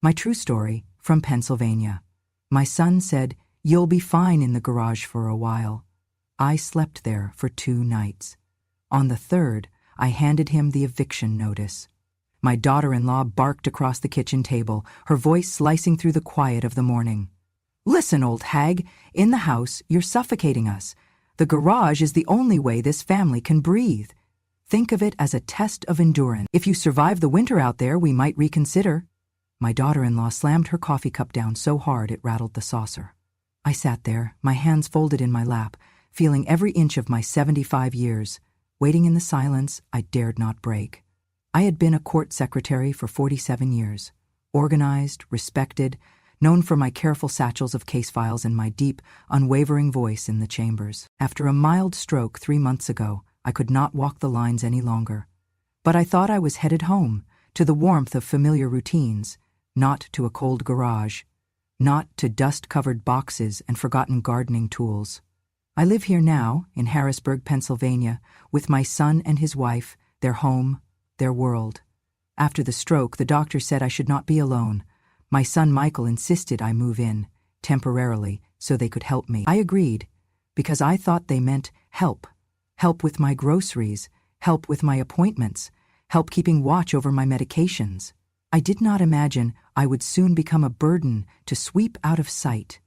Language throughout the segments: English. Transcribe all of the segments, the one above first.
My true story, from Pennsylvania. My son said, "You'll be fine in the garage for a while." I slept there for 2 nights. On the third, I handed him the eviction notice. My daughter-in-law barked across the kitchen table, her voice slicing through the quiet of the morning. "Listen, old hag, in the house, you're suffocating us. The garage is the only way this family can breathe. Think of it as a test of endurance. If you survive the winter out there, we might reconsider." My daughter-in-law slammed her coffee cup down so hard it rattled the saucer. I sat there, my hands folded in my lap, feeling every inch of my 75 years, waiting in the silence I dared not break. I had been a court secretary for 47 years, organized, respected, known for my careful satchels of case files and my deep, unwavering voice in the chambers. After a mild stroke 3 months ago, I could not walk the lines any longer. But I thought I was headed home, to the warmth of familiar routines, not to a cold garage, not to dust-covered boxes and forgotten gardening tools. I live here now, in Harrisburg, Pennsylvania, with my son and his wife, their home, their world. After the stroke, the doctor said I should not be alone. My son Michael insisted I move in, temporarily, so they could help me. I agreed, because I thought they meant help. Help with my groceries, help with my appointments, help keeping watch over my medications. I did not imagine I would soon become a burden to sweep out of sight.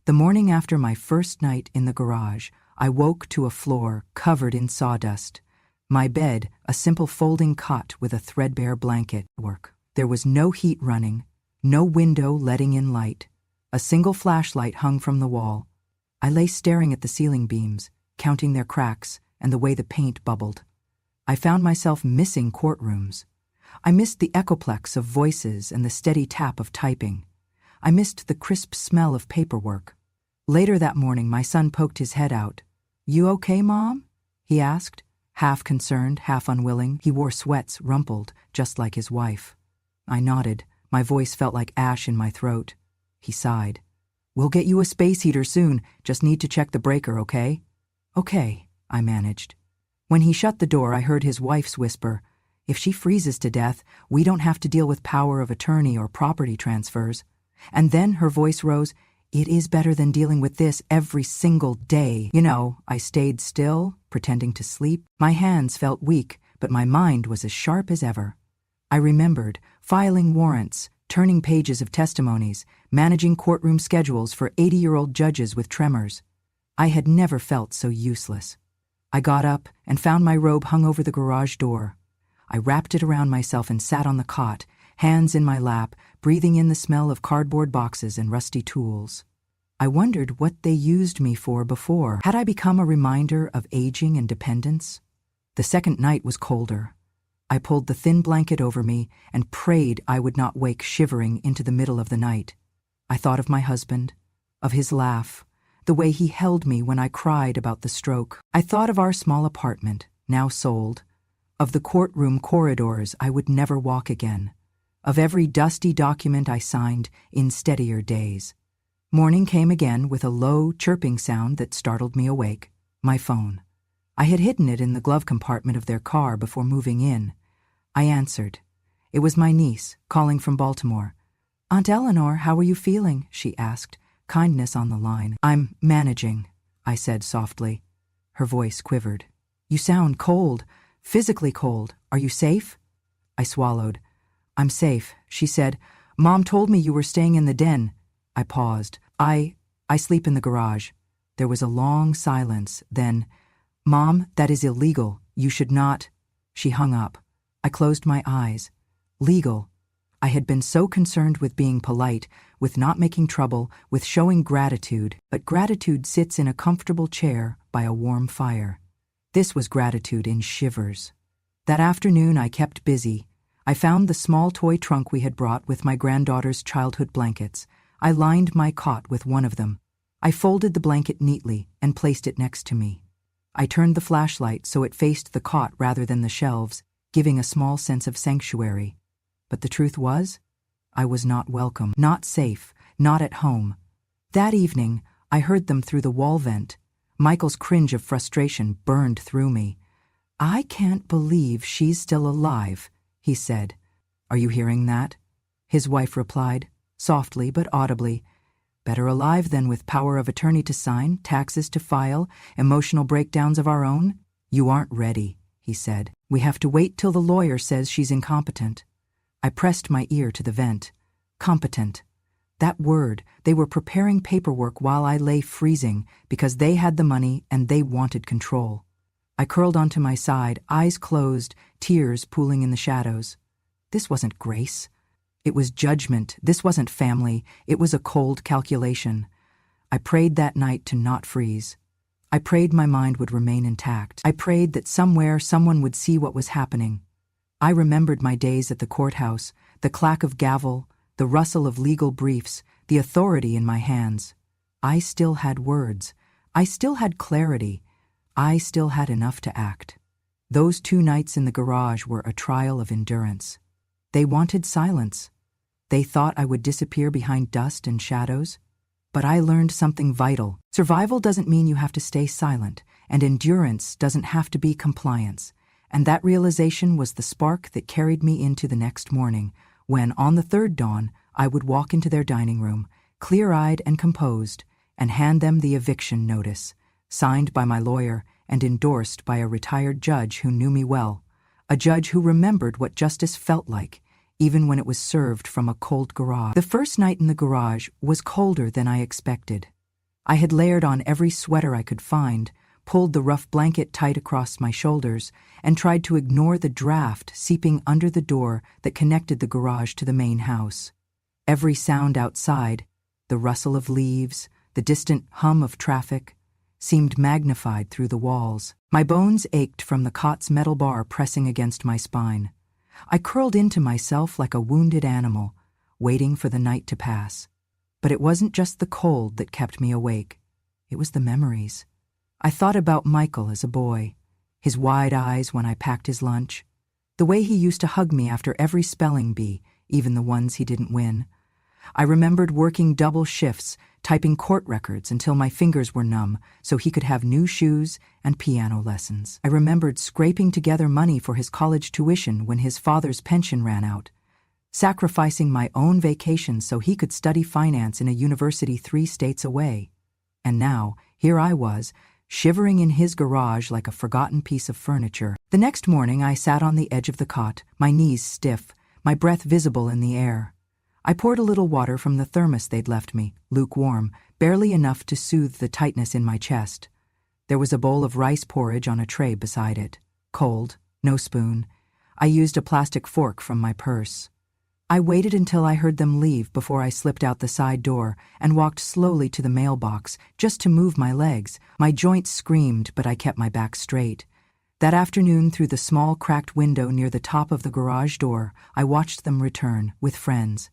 The morning after my first night in the garage, I woke to a floor covered in sawdust. My bed, a simple folding cot with a threadbare blanket. There was no heat running, no window letting in light. A single flashlight hung from the wall. I lay staring at the ceiling beams, counting their cracks and the way the paint bubbled. I found myself missing courtrooms. I missed the echoplex of voices and the steady tap of typing. I missed the crisp smell of paperwork. Later that morning, my son poked his head out. "You okay, Mom?" he asked, half concerned, half unwilling. He wore sweats rumpled, just like his wife. I nodded. My voice felt like ash in my throat. He sighed. "We'll get you a space heater soon. Just need to check the breaker, okay?" "Okay," I managed. When he shut the door, I heard his wife's whisper, "If she freezes to death, we don't have to deal with power of attorney or property transfers." And then her voice rose, "It is better than dealing with this every single day." I stayed still, pretending to sleep. My hands felt weak, but my mind was as sharp as ever. I remembered filing warrants, turning pages of testimonies, managing courtroom schedules for 80-year-old judges with tremors. I had never felt so useless. I got up and found my robe hung over the garage door. I wrapped it around myself and sat on the cot, hands in my lap, breathing in the smell of cardboard boxes and rusty tools. I wondered what they used me for before. Had I become a reminder of aging and dependence? The second night was colder. I pulled the thin blanket over me and prayed I would not wake shivering into the middle of the night. I thought of my husband, of his laugh, the way he held me when I cried about the stroke. I thought of our small apartment, now sold, of the courtroom corridors I would never walk again, of every dusty document I signed in steadier days. Morning came again with a low, chirping sound that startled me awake. My phone. I had hidden it in the glove compartment of their car before moving in. I answered. It was my niece, calling from Baltimore. "Aunt Eleanor, how are you feeling?" she asked, kindness on the line. "I'm managing," I said softly. Her voice quivered. "You sound cold, physically cold. Are you safe?" I swallowed. "I'm safe," she said. "Mom told me you were staying in the den." I paused. I sleep in the garage." There was a long silence, then, "Mom, that is illegal. You should not." She hung up. I closed my eyes. Legal. I had been so concerned with being polite, with not making trouble, with showing gratitude, but gratitude sits in a comfortable chair by a warm fire. This was gratitude in shivers. That afternoon I kept busy. I found the small toy trunk we had brought with my granddaughter's childhood blankets. I lined my cot with one of them. I folded the blanket neatly and placed it next to me. I turned the flashlight so it faced the cot rather than the shelves, giving a small sense of sanctuary. But the truth was, I was not welcome, not safe, not at home. That evening, I heard them through the wall vent. Michael's cringe of frustration burned through me. "I can't believe she's still alive," he said. "Are you hearing that?" his wife replied, softly but audibly. Better alive than with power of attorney to sign, taxes to file, emotional breakdowns of our own. You aren't ready, he said. We have to wait till the lawyer says she's incompetent. I pressed my ear to the vent. Competent. That word, they were preparing paperwork while I lay freezing because they had the money and they wanted control. I curled onto my side, eyes closed, tears pooling in the shadows. This wasn't grace. It was judgment. This wasn't family. It was a cold calculation. I prayed that night to not freeze. I prayed my mind would remain intact. I prayed that somewhere someone would see what was happening. I remembered my days at the courthouse, the clack of gavel, the rustle of legal briefs, the authority in my hands. I still had words. I still had clarity. I still had enough to act. Those 2 nights in the garage were a trial of endurance. They wanted silence. They thought I would disappear behind dust and shadows. But I learned something vital. Survival doesn't mean you have to stay silent, and endurance doesn't have to be compliance. And that realization was the spark that carried me into the next morning, when, on the 3rd dawn, I would walk into their dining room, clear-eyed and composed, and hand them the eviction notice, signed by my lawyer and endorsed by a retired judge who knew me well, a judge who remembered what justice felt like, even when it was served from a cold garage. The first night in the garage was colder than I expected. I had layered on every sweater I could find, pulled the rough blanket tight across my shoulders, and tried to ignore the draft seeping under the door that connected the garage to the main house. Every sound outside, the rustle of leaves, the distant hum of traffic, seemed magnified through the walls. My bones ached from the cot's metal bar pressing against my spine. I curled into myself like a wounded animal, waiting for the night to pass. But it wasn't just the cold that kept me awake. It was the memories. I thought about Michael as a boy, his wide eyes when I packed his lunch, the way he used to hug me after every spelling bee, even the ones he didn't win. I remembered working double shifts, typing court records until my fingers were numb so he could have new shoes and piano lessons. I remembered scraping together money for his college tuition when his father's pension ran out, sacrificing my own vacations so he could study finance in a university 3 states away. And now, here I was, shivering in his garage like a forgotten piece of furniture. The next morning I sat on the edge of the cot, my knees stiff, my breath visible in the air. I poured a little water from the thermos they'd left me, lukewarm, barely enough to soothe the tightness in my chest. There was a bowl of rice porridge on a tray beside it. Cold, no spoon. I used a plastic fork from my purse. I waited until I heard them leave before I slipped out the side door and walked slowly to the mailbox, just to move my legs. My joints screamed, but I kept my back straight. That afternoon, through the small cracked window near the top of the garage door, I watched them return, with friends.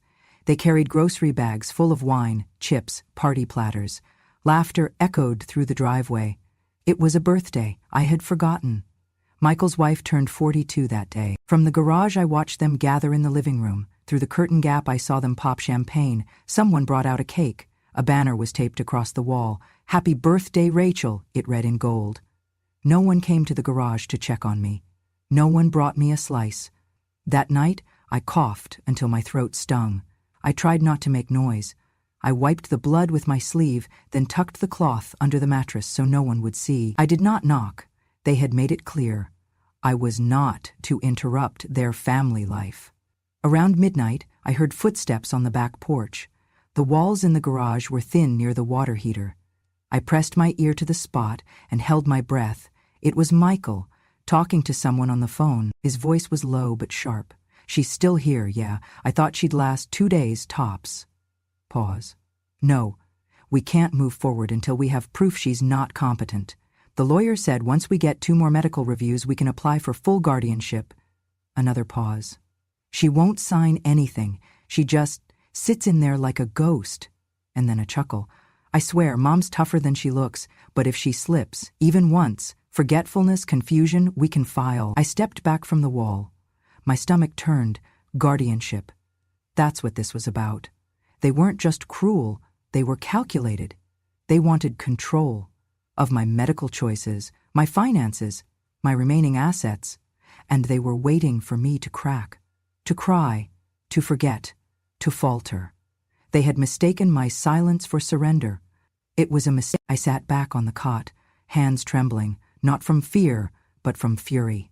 They carried grocery bags full of wine, chips, party platters. Laughter echoed through the driveway. It was a birthday. I had forgotten. Michael's wife turned 42 that day. From the garage I watched them gather in the living room. Through the curtain gap I saw them pop champagne. Someone brought out a cake. A banner was taped across the wall. "Happy birthday, Rachel," it read in gold. No one came to the garage to check on me. No one brought me a slice. That night, I coughed until my throat stung. I tried not to make noise. I wiped the blood with my sleeve, then tucked the cloth under the mattress so no one would see. I did not knock. They had made it clear. I was not to interrupt their family life. Around midnight, I heard footsteps on the back porch. The walls in the garage were thin near the water heater. I pressed my ear to the spot and held my breath. It was Michael, talking to someone on the phone. His voice was low but sharp. "She's still here, yeah. I thought she'd last 2 days, tops." Pause. "No, we can't move forward until we have proof she's not competent. The lawyer said once we get 2 more medical reviews, we can apply for full guardianship." Another pause. "She won't sign anything. She just sits in there like a ghost." And then a chuckle. "I swear, Mom's tougher than she looks, but if she slips, even once, forgetfulness, confusion, we can file." I stepped back from the wall. My stomach turned. Guardianship. That's what this was about. They weren't just cruel, they were calculated. They wanted control of my medical choices, my finances, my remaining assets, and they were waiting for me to crack, to cry, to forget. to falter. They had mistaken my silence for surrender. It was a mistake. I sat back on the cot, hands trembling, not from fear, but from fury.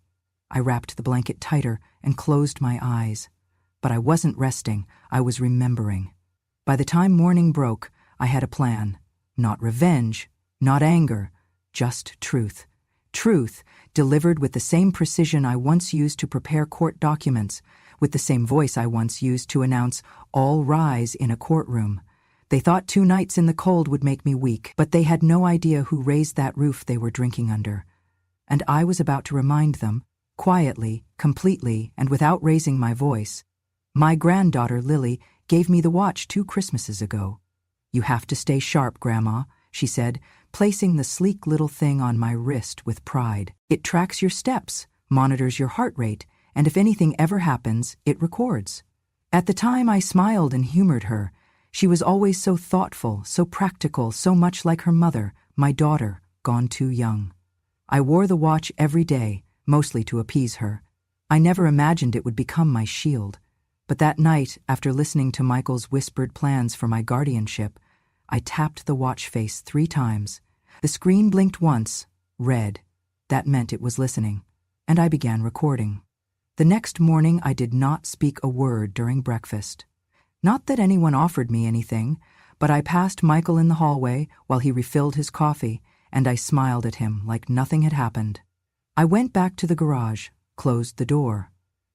I wrapped the blanket tighter and closed my eyes. But I wasn't resting, I was remembering. By the time morning broke, I had a plan. Not revenge, not anger, just truth. Truth, delivered with the same precision I once used to prepare court documents, with the same voice I once used to announce, "All rise" in a courtroom. They thought 2 nights in the cold would make me weak, but they had no idea who raised that roof they were drinking under. And I was about to remind them, quietly, completely, and without raising my voice. My granddaughter, Lily, gave me the watch 2 Christmases ago. "You have to stay sharp, Grandma," she said, placing the sleek little thing on my wrist with pride. "It tracks your steps, monitors your heart rate, and if anything ever happens, it records." At the time, I smiled and humored her. She was always so thoughtful, so practical, so much like her mother, my daughter, gone too young. I wore the watch every day, mostly to appease her. I never imagined it would become my shield. But that night, after listening to Michael's whispered plans for my guardianship, I tapped the watch face 3 times. The screen blinked once, red. That meant it was listening. And I began recording. The next morning, I did not speak a word during breakfast. Not that anyone offered me anything, but I passed Michael in the hallway while he refilled his coffee, and I smiled at him like nothing had happened. I went back to the garage, closed the door.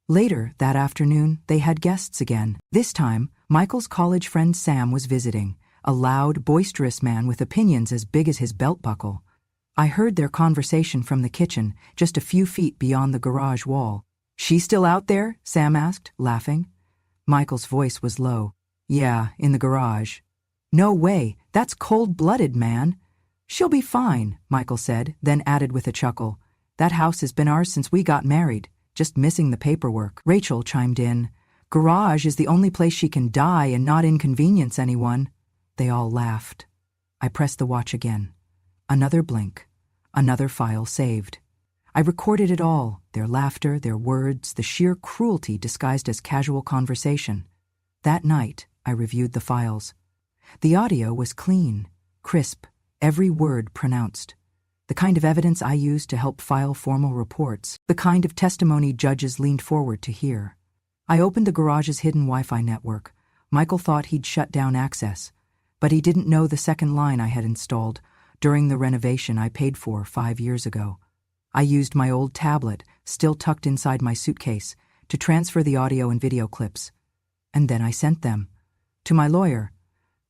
Later, that afternoon, they had guests again. This time, Michael's college friend Sam was visiting, a loud, boisterous man with opinions as big as his belt buckle. I heard their conversation from the kitchen, just a few feet beyond the garage wall. "She still out there?" Sam asked, laughing. Michael's voice was low. "Yeah, in the garage." "No way, that's cold-blooded, man." "She'll be fine," Michael said, then added with a chuckle. "That house has been ours since we got married. Just missing the paperwork." Rachel chimed in. "Garage is the only place she can die and not inconvenience anyone." They all laughed. I pressed the watch again. Another blink. Another file saved. I recorded it all, their laughter, their words, the sheer cruelty disguised as casual conversation. That night, I reviewed the files. The audio was clean, crisp, every word pronounced. The kind of evidence I used to help file formal reports, the kind of testimony judges leaned forward to hear. I opened the garage's hidden Wi-Fi network. Michael thought he'd shut down access, but he didn't know the second line I had installed during the renovation I paid for 5 years ago. I used my old tablet, still tucked inside my suitcase, to transfer the audio and video clips. And then I sent them. To my lawyer.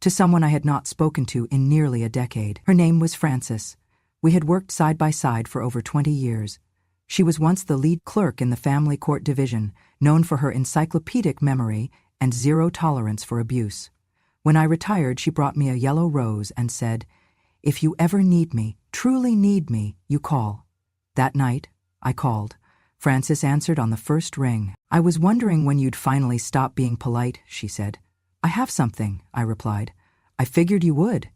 To someone I had not spoken to in nearly a decade. Her name was Frances. We had worked side by side for over 20 years. She was once the lead clerk in the family court division, known for her encyclopedic memory and zero tolerance for abuse. When I retired, she brought me a yellow rose and said, "If you ever need me, truly need me, you call." That night, I called. Frances answered on the first ring. "I was wondering when you'd finally stop being polite," she said. "I have something," I replied. "I figured you would."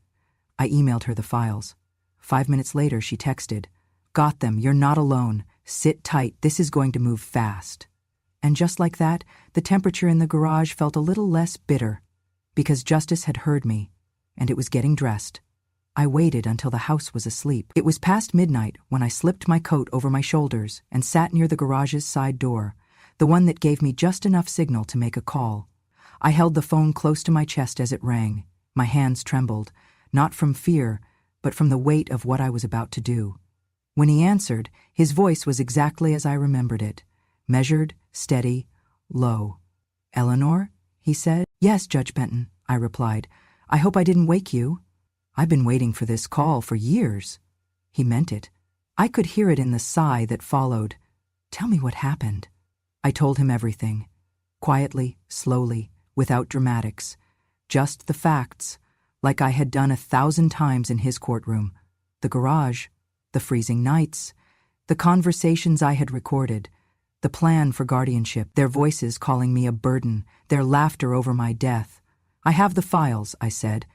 I emailed her the files. 5 minutes later, she texted, "Got them, you're not alone. Sit tight, this is going to move fast." And just like that, the temperature in the garage felt a little less bitter, because Justice had heard me, and it was getting dressed. I waited until the house was asleep. It was past midnight when I slipped my coat over my shoulders and sat near the garage's side door, the one that gave me just enough signal to make a call. I held the phone close to my chest as it rang. My hands trembled, not from fear, but from the weight of what I was about to do. When he answered, his voice was exactly as I remembered it, measured, steady, low. "Eleanor?" he said. "Yes, Judge Benton," I replied. "I hope I didn't wake you." "I've been waiting for this call for years." He meant it. I could hear it in the sigh that followed. "Tell me what happened." I told him everything. Quietly, slowly, without dramatics. Just the facts, like I had done 1,000 times in his courtroom. The garage, the freezing nights, the conversations I had recorded, the plan for guardianship, their voices calling me a burden, their laughter over my death. "I have the files," I said.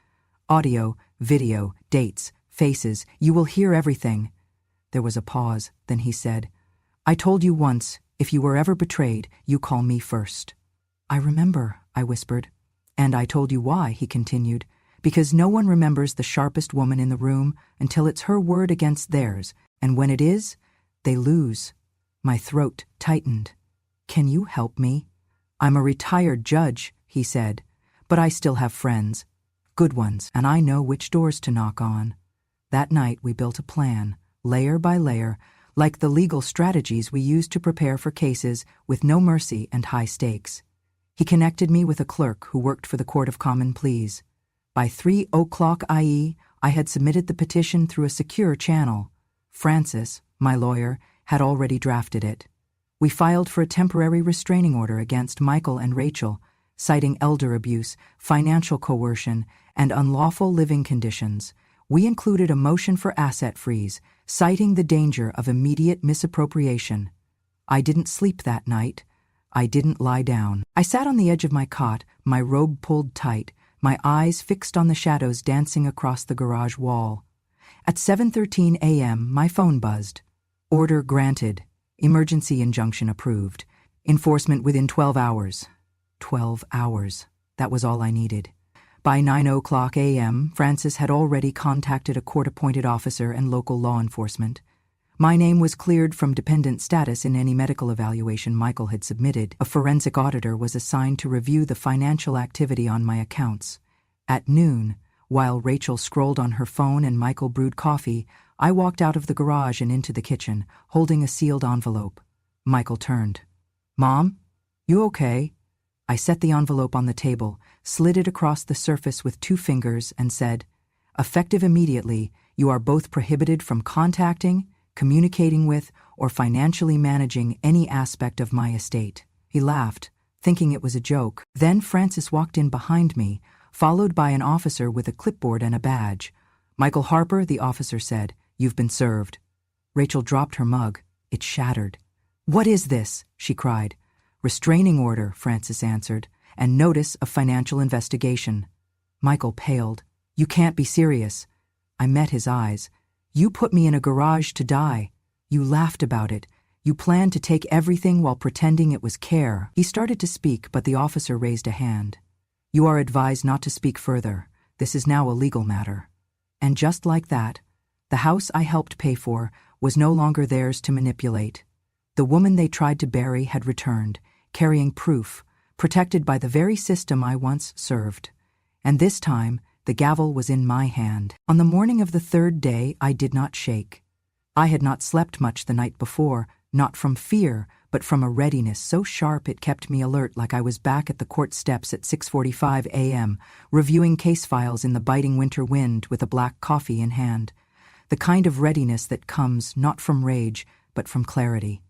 "Audio, video, dates, faces, you will hear everything." There was a pause, then he said, "I told you once, if you were ever betrayed, you call me first." "I remember," I whispered. And I told you why, he continued, because no one remembers the sharpest woman in the room until it's her word against theirs, and when it is, they lose. My throat tightened. Can you help me? I'm a retired judge, he said, but I still have friends. Good ones, and I know which doors to knock on. That night we built a plan, layer by layer, like the legal strategies we use to prepare for cases with no mercy and high stakes. He connected me with a clerk who worked for the Court of Common Pleas. By 3:00 IE, I had submitted the petition through a secure channel. Francis, my lawyer, had already drafted it. We filed for a temporary restraining order against Michael and Rachel, citing elder abuse, financial coercion, and unlawful living conditions. We included a motion for asset freeze, citing the danger of immediate misappropriation. I didn't sleep that night. I didn't lie down. I sat on the edge of my cot, my robe pulled tight, my eyes fixed on the shadows dancing across the garage wall. At 7:13 a.m., my phone buzzed. Order granted. Emergency injunction approved. Enforcement within 12 hours. 12 hours. That was all I needed. By 9:00 a.m., Francis had already contacted a court-appointed officer and local law enforcement. My name was cleared from dependent status in any medical evaluation Michael had submitted. A forensic auditor was assigned to review the financial activity on my accounts. At noon, while Rachel scrolled on her phone and Michael brewed coffee, I walked out of the garage and into the kitchen, holding a sealed envelope. Michael turned. "Mom, you okay?" I set the envelope on the table, slid it across the surface with 2 fingers, and said, "Effective immediately, you are both prohibited from contacting, communicating with, or financially managing any aspect of my estate." He laughed, thinking it was a joke. Then Francis walked in behind me, followed by an officer with a clipboard and a badge. "Michael Harper," the officer said, "you've been served." Rachel dropped her mug. It shattered. "What is this?" she cried. "Restraining order," Francis answered, "and notice of financial investigation." Michael paled. "You can't be serious." I met his eyes. "You put me in a garage to die. You laughed about it. You planned to take everything while pretending it was care." He started to speak, but the officer raised a hand. "You are advised not to speak further. This is now a legal matter." And just like that, the house I helped pay for was no longer theirs to manipulate. The woman they tried to bury had returned, carrying proof, protected by the very system I once served. And this time, the gavel was in my hand. On the morning of the 3rd day, I did not shake. I had not slept much the night before, not from fear, but from a readiness so sharp it kept me alert, like I was back at the court steps at 6:45 a.m., reviewing case files in the biting winter wind with a black coffee in hand. The kind of readiness that comes not from rage, but from clarity.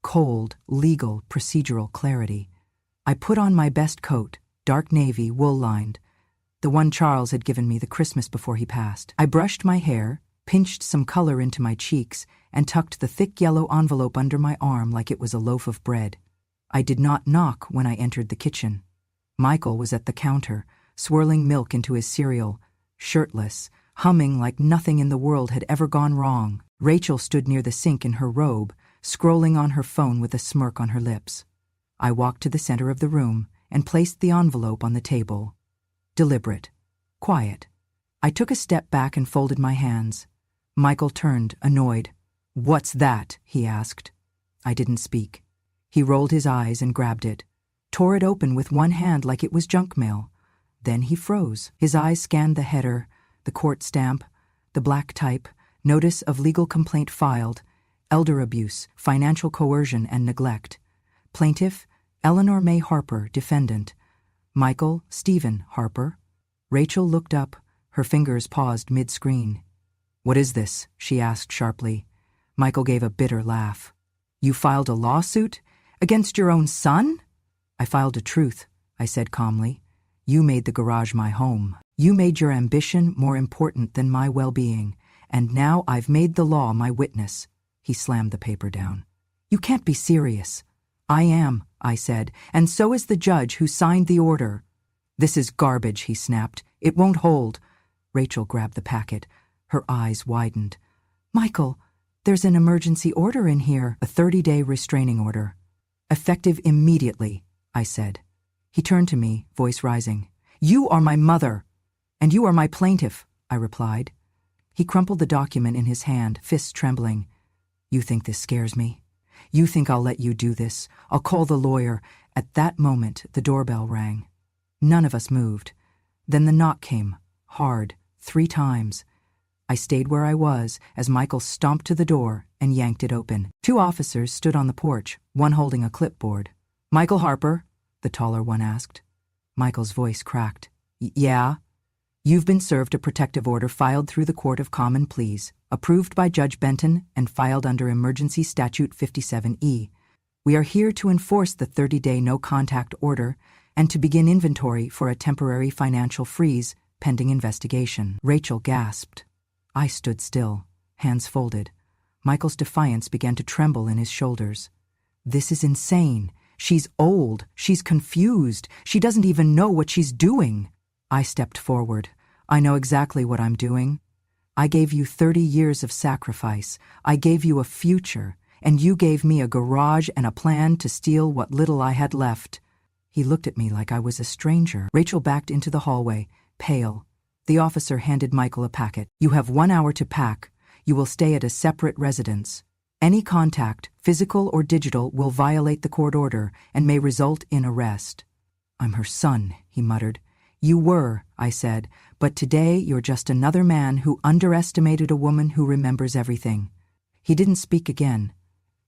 Cold, legal, procedural clarity. I put on my best coat, dark navy, wool-lined, the one Charles had given me the Christmas before he passed. I brushed my hair, pinched some color into my cheeks, and tucked the thick yellow envelope under my arm like it was a loaf of bread. I did not knock when I entered the kitchen. Michael was at the counter, swirling milk into his cereal, shirtless, humming like nothing in the world had ever gone wrong. Rachel stood near the sink in her robe, scrolling on her phone with a smirk on her lips. I walked to the center of the room and placed the envelope on the table. Deliberate. Quiet. I took a step back and folded my hands. Michael turned, annoyed. "What's that?" he asked. I didn't speak. He rolled his eyes and grabbed it, tore it open with one hand like it was junk mail. Then he froze. His eyes scanned the header, the court stamp, the black type, notice of legal complaint filed, elder abuse, financial coercion and neglect. Plaintiff, Eleanor May Harper, defendant. Michael Stephen Harper. Rachel looked up, her fingers paused mid-screen. "What is this?" she asked sharply. Michael gave a bitter laugh. "You filed a lawsuit? Against your own son?" "I filed a truth," I said calmly. "You made the garage my home. You made your ambition more important than my well-being, and now I've made the law my witness." He slammed the paper down. "You can't be serious." "I am," I said, "and so is the judge who signed the order." "This is garbage," he snapped. "It won't hold." Rachel grabbed the packet. Her eyes widened. "Michael, there's an emergency order in here, a 30-day restraining order. Effective immediately," I said. He turned to me, voice rising. "You are my mother, and you are my plaintiff," I replied. He crumpled the document in his hand, fists trembling. "You think this scares me? You think I'll let you do this? I'll call the lawyer." At that moment, the doorbell rang. None of us moved. Then the knock came, hard, 3 times. I stayed where I was as Michael stomped to the door and yanked it open. 2 officers stood on the porch, one holding a clipboard. "Michael Harper?" the taller one asked. Michael's voice cracked. "Yeah?" "You've been served a protective order filed through the Court of Common Pleas, approved by Judge Benton and filed under Emergency Statute 57E. We are here to enforce the 30-day no-contact order and to begin inventory for a temporary financial freeze pending investigation." Rachel gasped. I stood still, hands folded. Michael's defiance began to tremble in his shoulders. "This is insane. She's old. She's confused. She doesn't even know what she's doing." I stepped forward. "I know exactly what I'm doing. I gave you 30 years of sacrifice. I gave you a future, and you gave me a garage and a plan to steal what little I had left." He looked at me like I was a stranger. Rachel backed into the hallway, pale. The officer handed Michael a packet. "You have 1 hour to pack. You will stay at a separate residence. Any contact, physical or digital, will violate the court order and may result in arrest." "I'm her son," he muttered. "You were," I said, "but today you're just another man who underestimated a woman who remembers everything." He didn't speak again.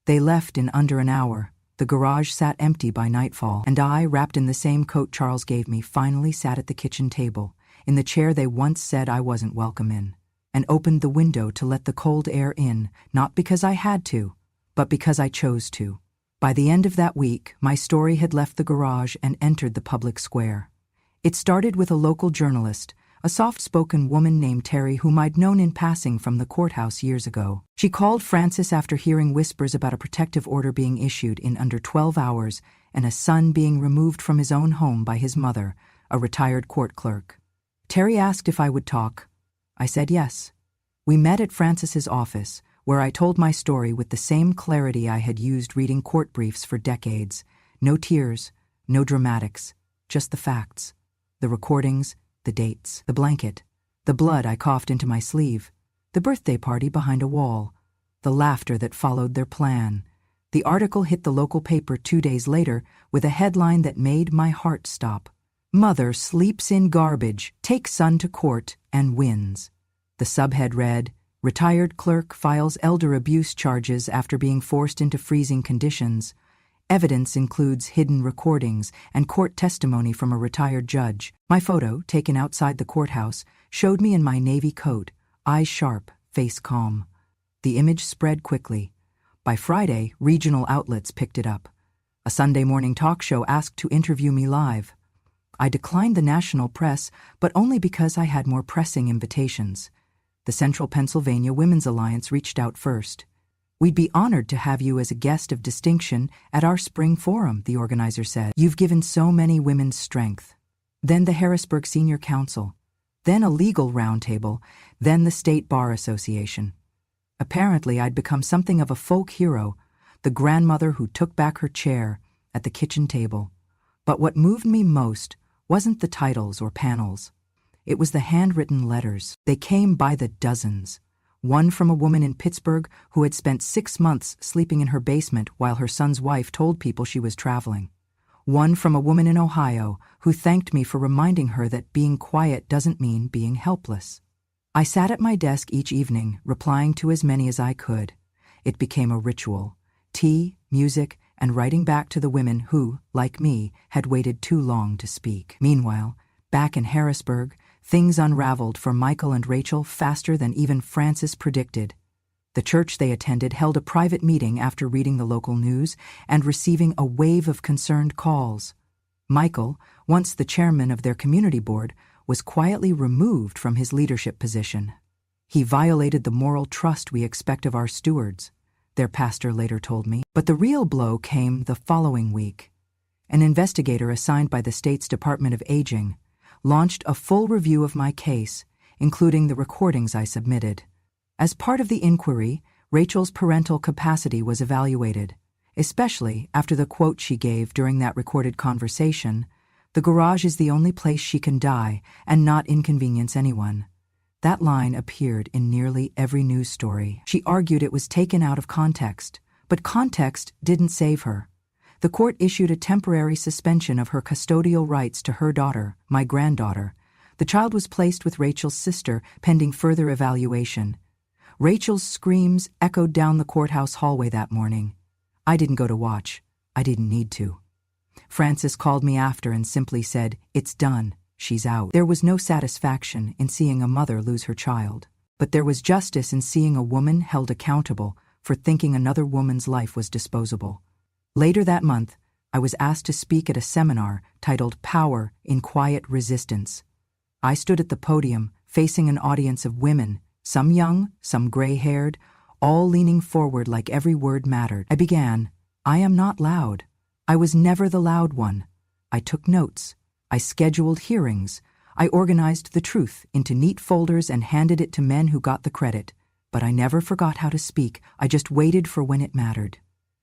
They left in under an hour. The garage sat empty by nightfall, and I, wrapped in the same coat Charles gave me, finally sat at the kitchen table, in the chair they once said I wasn't welcome in, and opened the window to let the cold air in, not because I had to, but because I chose to. By the end of that week, my story had left the garage and entered the public square. It started with a local journalist, a soft-spoken woman named Terry whom I'd known in passing from the courthouse years ago. She called Francis after hearing whispers about a protective order being issued in under 12 hours and a son being removed from his own home by his mother, a retired court clerk. Terry asked if I would talk. I said yes. We met at Francis's office, where I told my story with the same clarity I had used reading court briefs for decades. No tears, no dramatics, just the facts. The recordings, the dates, the blanket, the blood I coughed into my sleeve, the birthday party behind a wall, the laughter that followed their plan. The article hit the local paper 2 days later with a headline that made my heart stop. "Mother sleeps in garbage, takes son to court, and wins." The subhead read, "Retired clerk files elder abuse charges after being forced into freezing conditions. Evidence includes hidden recordings and court testimony from a retired judge." My photo, taken outside the courthouse, showed me in my navy coat, eyes sharp, face calm. The image spread quickly. By Friday, regional outlets picked it up. A Sunday morning talk show asked to interview me live. I declined the national press, but only because I had more pressing invitations. The Central Pennsylvania Women's Alliance reached out first. "We'd be honored to have you as a guest of distinction at our spring forum," the organizer said. "You've given so many women strength." Then the Harrisburg Senior Council, then a legal roundtable, then the State Bar Association. Apparently, I'd become something of a folk hero, the grandmother who took back her chair at the kitchen table. But what moved me most wasn't the titles or panels. It was the handwritten letters. They came by the dozens. One from a woman in Pittsburgh who had spent 6 months sleeping in her basement while her son's wife told people she was traveling. One from a woman in Ohio who thanked me for reminding her that being quiet doesn't mean being helpless. I sat at my desk each evening, replying to as many as I could. It became a ritual. Tea, music, and writing back to the women who, like me, had waited too long to speak. Meanwhile, back in Harrisburg, things unraveled for Michael and Rachel faster than even Francis predicted. The church they attended held a private meeting after reading the local news and receiving a wave of concerned calls. Michael, once the chairman of their community board, was quietly removed from his leadership position. He violated the moral trust we expect of our stewards, their pastor later told me. But the real blow came the following week. An investigator assigned by the state's Department of Aging launched a full review of my case, including the recordings I submitted. As part of the inquiry, Rachel's parental capacity was evaluated, especially after the quote she gave during that recorded conversation, The garage is the only place she can die and not inconvenience anyone. That line appeared in nearly every news story. She argued it was taken out of context, but context didn't save her. The court issued a temporary suspension of her custodial rights to her daughter, my granddaughter. The child was placed with Rachel's sister, pending further evaluation. Rachel's screams echoed down the courthouse hallway that morning. I didn't go to watch. I didn't need to. Frances called me after and simply said, "It's done. She's out." There was no satisfaction in seeing a mother lose her child, but there was justice in seeing a woman held accountable for thinking another woman's life was disposable. Later that month, I was asked to speak at a seminar titled Power in Quiet Resistance. I stood at the podium facing an audience of women, some young, some gray-haired, all leaning forward like every word mattered. I began, "I am not loud. I was never the loud one. I took notes. I scheduled hearings. I organized the truth into neat folders and handed it to men who got the credit. But I never forgot how to speak. I just waited for when it mattered.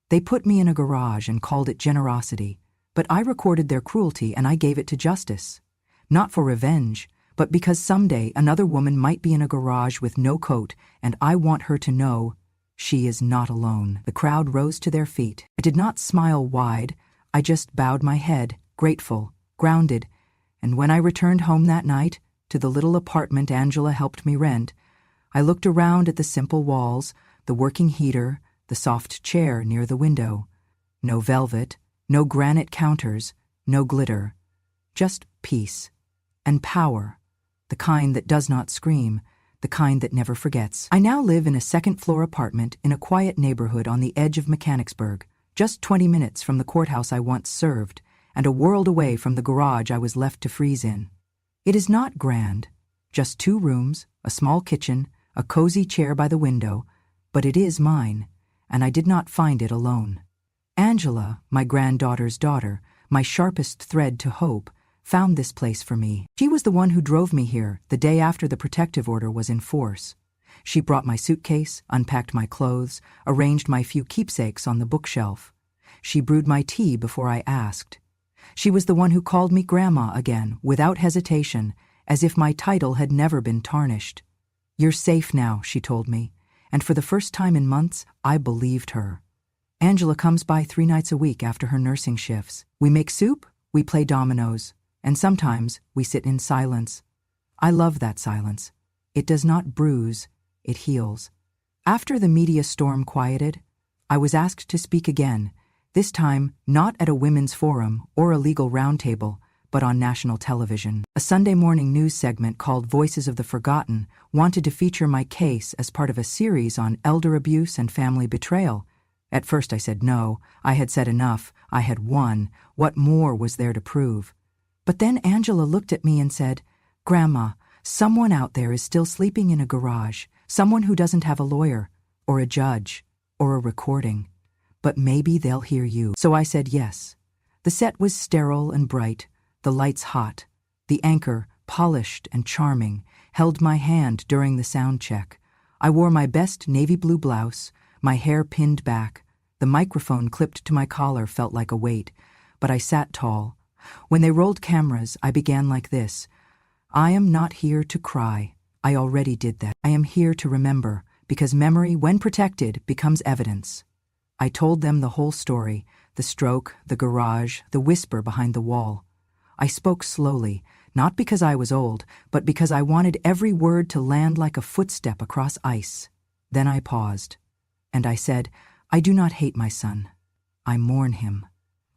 They put me in a garage and called it generosity, but I recorded their cruelty and I gave it to justice. Not for revenge, but because someday another woman might be in a garage with no coat, and I want her to know she is not alone." The crowd rose to their feet. I did not smile wide. I just bowed my head, grateful, grounded, and when I returned home that night, to the little apartment Angela helped me rent, I looked around at the simple walls, the working heater, the soft chair near the window. No velvet, no granite counters, no glitter. Just peace. And power. The kind that does not scream, the kind that never forgets. I now live in a second-floor apartment in a quiet neighborhood on the edge of Mechanicsburg, just 20 minutes from the courthouse I once served, and a world away from the garage I was left to freeze in. It is not grand, just 2 rooms, a small kitchen, a cozy chair by the window, but it is mine, and I did not find it alone. Angela, my granddaughter's daughter, my sharpest thread to hope, found this place for me. She was the one who drove me here the day after the protective order was in force. She brought my suitcase, unpacked my clothes, arranged my few keepsakes on the bookshelf. She brewed my tea before I asked. She was the one who called me Grandma again, without hesitation, as if my title had never been tarnished. "You're safe now," she told me, and for the first time in months, I believed her. Angela comes by 3 nights a week after her nursing shifts. We make soup, we play dominoes, and sometimes we sit in silence. I love that silence. It does not bruise, it heals. After the media storm quieted, I was asked to speak again, this time not at a women's forum or a legal roundtable, but on national television. A Sunday morning news segment called Voices of the Forgotten wanted to feature my case as part of a series on elder abuse and family betrayal. At first I said no. I had said enough. I had won. What more was there to prove? But then Angela looked at me and said, "Grandma, someone out there is still sleeping in a garage, someone who doesn't have a lawyer, or a judge, or a recording. But maybe they'll hear you." So I said yes. The set was sterile and bright, the lights hot. The anchor, polished and charming, held my hand during the sound check. I wore my best navy blue blouse, my hair pinned back. The microphone clipped to my collar felt like a weight, but I sat tall. When they rolled cameras, I began like this. "I am not here to cry. I already did that. I am here to remember, because memory, when protected, becomes evidence." I told them the whole story, the stroke, the garage, the whisper behind the wall. I spoke slowly, not because I was old, but because I wanted every word to land like a footstep across ice. Then I paused, and I said, "I do not hate my son. I mourn him.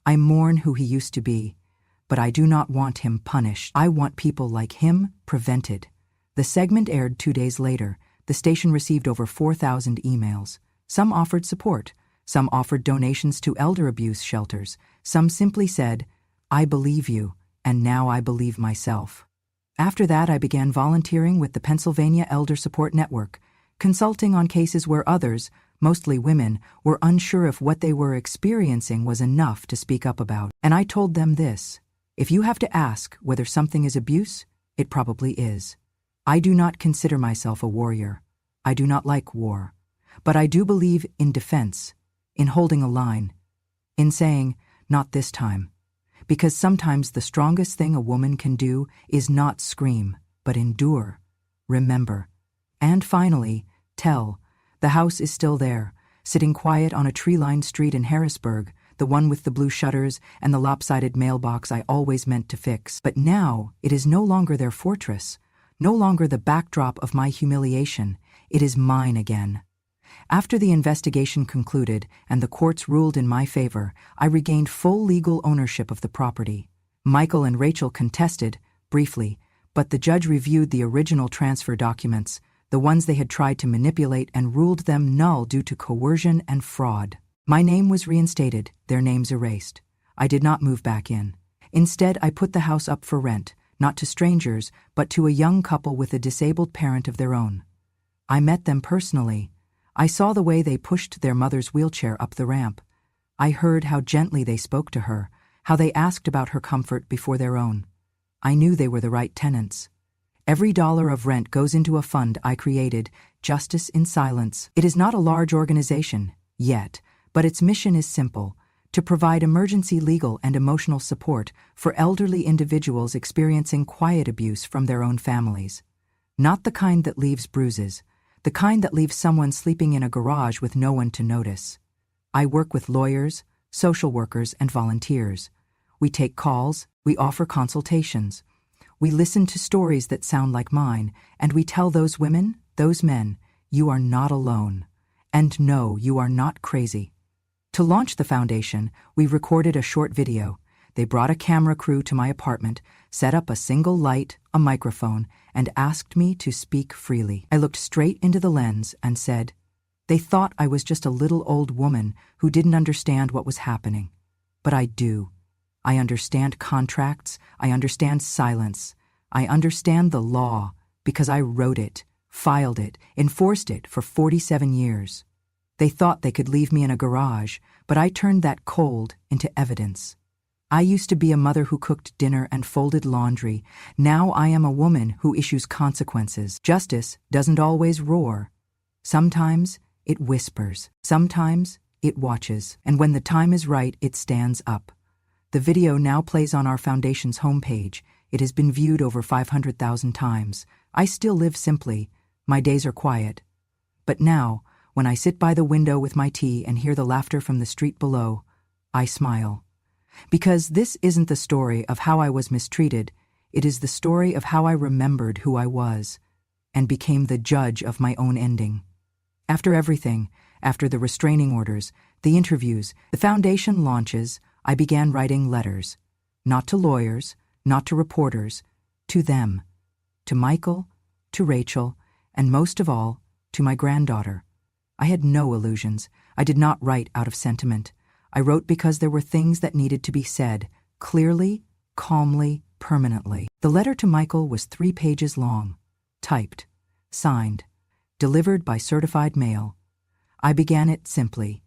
I mourn who he used to be. But I do not want him punished. I want people like him prevented." The segment aired 2 days later. The station received over 4,000 emails. Some offered support. Some offered donations to elder abuse shelters. Some simply said, "I believe you, and now I believe myself." After that, I began volunteering with the Pennsylvania Elder Support Network, consulting on cases where others, mostly women, were unsure if what they were experiencing was enough to speak up about. And I told them this. If you have to ask whether something is abuse, it probably is. I do not consider myself a warrior. I do not like war. But I do believe in defense, in holding a line, in saying, "Not this time." because sometimes the strongest thing a woman can do is not scream, but endure. Remember. And finally, tell. The house is still there, sitting quiet on a tree-lined street in Harrisburg, the one with the blue shutters and the lopsided mailbox I always meant to fix. But now it is no longer their fortress, no longer the backdrop of my humiliation. It is mine again. After the investigation concluded and the courts ruled in my favor, I regained full legal ownership of the property. Michael and Rachel contested, briefly, but the judge reviewed the original transfer documents, the ones they had tried to manipulate, and ruled them null due to coercion and fraud. My name was reinstated, their names erased. I did not move back in. Instead, I put the house up for rent, not to strangers, but to a young couple with a disabled parent of their own. I met them personally. I saw the way they pushed their mother's wheelchair up the ramp. I heard how gently they spoke to her, how they asked about her comfort before their own. I knew they were the right tenants. Every dollar of rent goes into a fund I created, Justice in Silence. It is not a large organization, yet, but its mission is simple: to provide emergency legal and emotional support for elderly individuals experiencing quiet abuse from their own families. Not the kind that leaves bruises, the kind that leaves someone sleeping in a garage with no one to notice. I work with lawyers, social workers, and volunteers. We take calls, we offer consultations. We listen to stories that sound like mine, and we tell those women, those men, you are not alone. And no, you are not crazy. To launch the foundation, we recorded a short video. They brought a camera crew to my apartment, set up a single light, a microphone, and asked me to speak freely. I looked straight into the lens and said, they thought I was just a little old woman who didn't understand what was happening. But I do. I understand contracts, I understand silence, I understand the law, because I wrote it, filed it, enforced it for 47 years. They thought they could leave me in a garage, but I turned that cold into evidence. I used to be a mother who cooked dinner and folded laundry. Now I am a woman who issues consequences. Justice doesn't always roar. Sometimes it whispers. Sometimes it watches. And when the time is right, it stands up. The video now plays on our foundation's homepage. It has been viewed over 500,000 times. I still live simply. My days are quiet. But now, when I sit by the window with my tea and hear the laughter from the street below, I smile. Because this isn't the story of how I was mistreated, it is the story of how I remembered who I was, and became the judge of my own ending. After everything, after the restraining orders, the interviews, the foundation launches, I began writing letters, not to lawyers, not to reporters, to them, to Michael, to Rachel, and most of all, to my granddaughter. I had no illusions. I did not write out of sentiment. I wrote because there were things that needed to be said, clearly, calmly, permanently. The letter to Michael was 3 pages long, typed, signed, delivered by certified mail. I began it simply.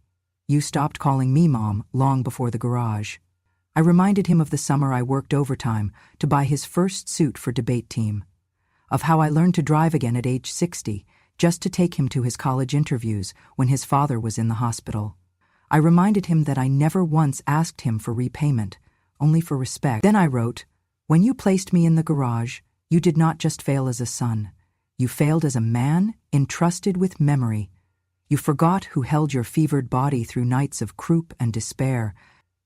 You stopped calling me Mom long before the garage. I reminded him of the summer I worked overtime to buy his first suit for debate team, of how I learned to drive again at age 60, just to take him to his college interviews when his father was in the hospital. I reminded him that I never once asked him for repayment, only for respect. Then I wrote, when you placed me in the garage, you did not just fail as a son. You failed as a man entrusted with memory. You forgot who held your fevered body through nights of croup and despair,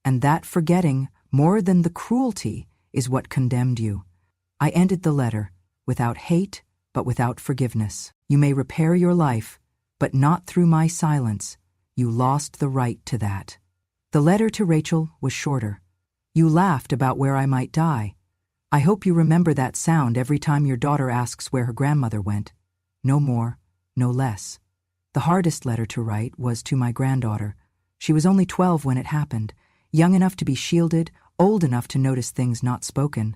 and that forgetting, more than the cruelty, is what condemned you. I ended the letter, without hate, but without forgiveness. You may repair your life, but not through my silence. You lost the right to that. The letter to Rachel was shorter. You laughed about where I might die. I hope you remember that sound every time your daughter asks where her grandmother went. No more, no less. The hardest letter to write was to my granddaughter. She was only 12 when it happened, young enough to be shielded, old enough to notice things not spoken.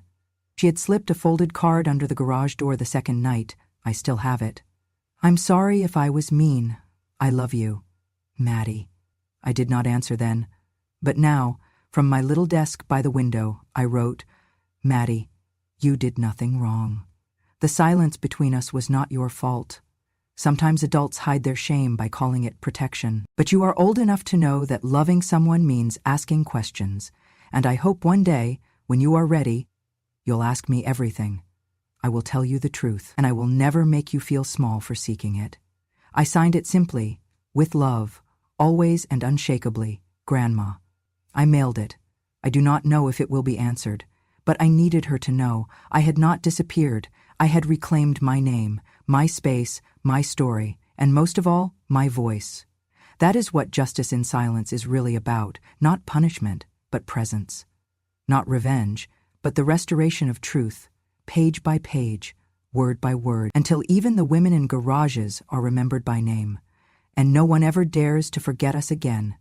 She had slipped a folded card under the garage door the second night. I still have it. I'm sorry if I was mean. I love you. Maddie. I did not answer then. But now, from my little desk by the window, I wrote, Maddie, you did nothing wrong. The silence between us was not your fault. Sometimes adults hide their shame by calling it protection. But you are old enough to know that loving someone means asking questions, and I hope one day, when you are ready, you'll ask me everything. I will tell you the truth, and I will never make you feel small for seeking it. I signed it simply, with love, always and unshakably, Grandma. I mailed it. I do not know if it will be answered, but I needed her to know I had not disappeared. I had reclaimed my name, my space, my story, and most of all, my voice. That is what justice in silence is really about, not punishment, but presence. Not revenge, but the restoration of truth, page by page, word by word, until even the women in garages are remembered by name, and no one ever dares to forget us again.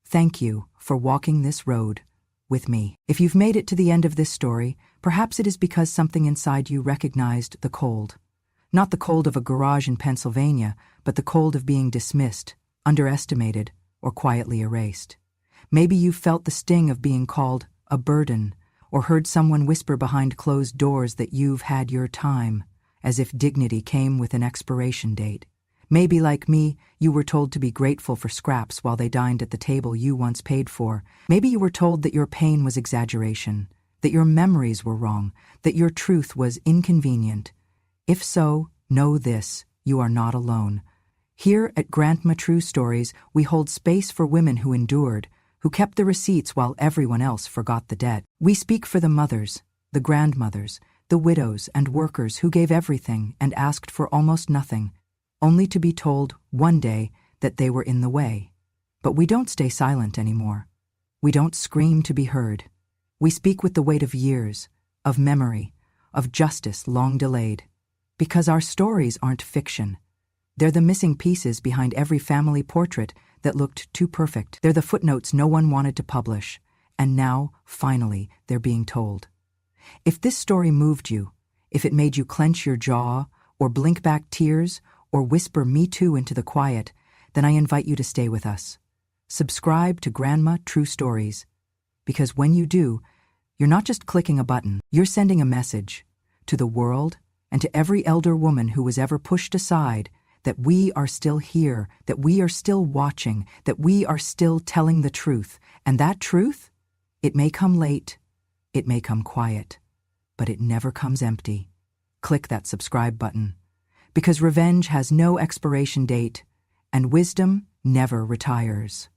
Thank you for walking this road with me. If you've made it to the end of this story, perhaps it is because something inside you recognized the cold. Not the cold of a garage in Pennsylvania, but the cold of being dismissed, underestimated, or quietly erased. Maybe you felt the sting of being called a burden, or heard someone whisper behind closed doors that you've had your time, as if dignity came with an expiration date. Maybe, like me, you were told to be grateful for scraps while they dined at the table you once paid for. Maybe you were told that your pain was exaggeration, that your memories were wrong, that your truth was inconvenient. If so, know this, you are not alone. Here at Grandma True Stories, we hold space for women who endured, who kept the receipts while everyone else forgot the debt. We speak for the mothers, the grandmothers, the widows and workers who gave everything and asked for almost nothing, only to be told one day that they were in the way. But we don't stay silent anymore. We don't scream to be heard. We speak with the weight of years, of memory, of justice long delayed. Because our stories aren't fiction. They're the missing pieces behind every family portrait that looked too perfect. They're the footnotes no one wanted to publish, and now, finally, they're being told. If this story moved you, if it made you clench your jaw, or blink back tears, or whisper "Me Too" into the quiet, then I invite you to stay with us. Subscribe to Grandma True Stories, because when you do, you're not just clicking a button, you're sending a message to the world and to every elder woman who was ever pushed aside, that we are still here, that we are still watching, that we are still telling the truth. And that truth? It may come late, it may come quiet, but it never comes empty. Click that subscribe button, because revenge has no expiration date, and wisdom never retires.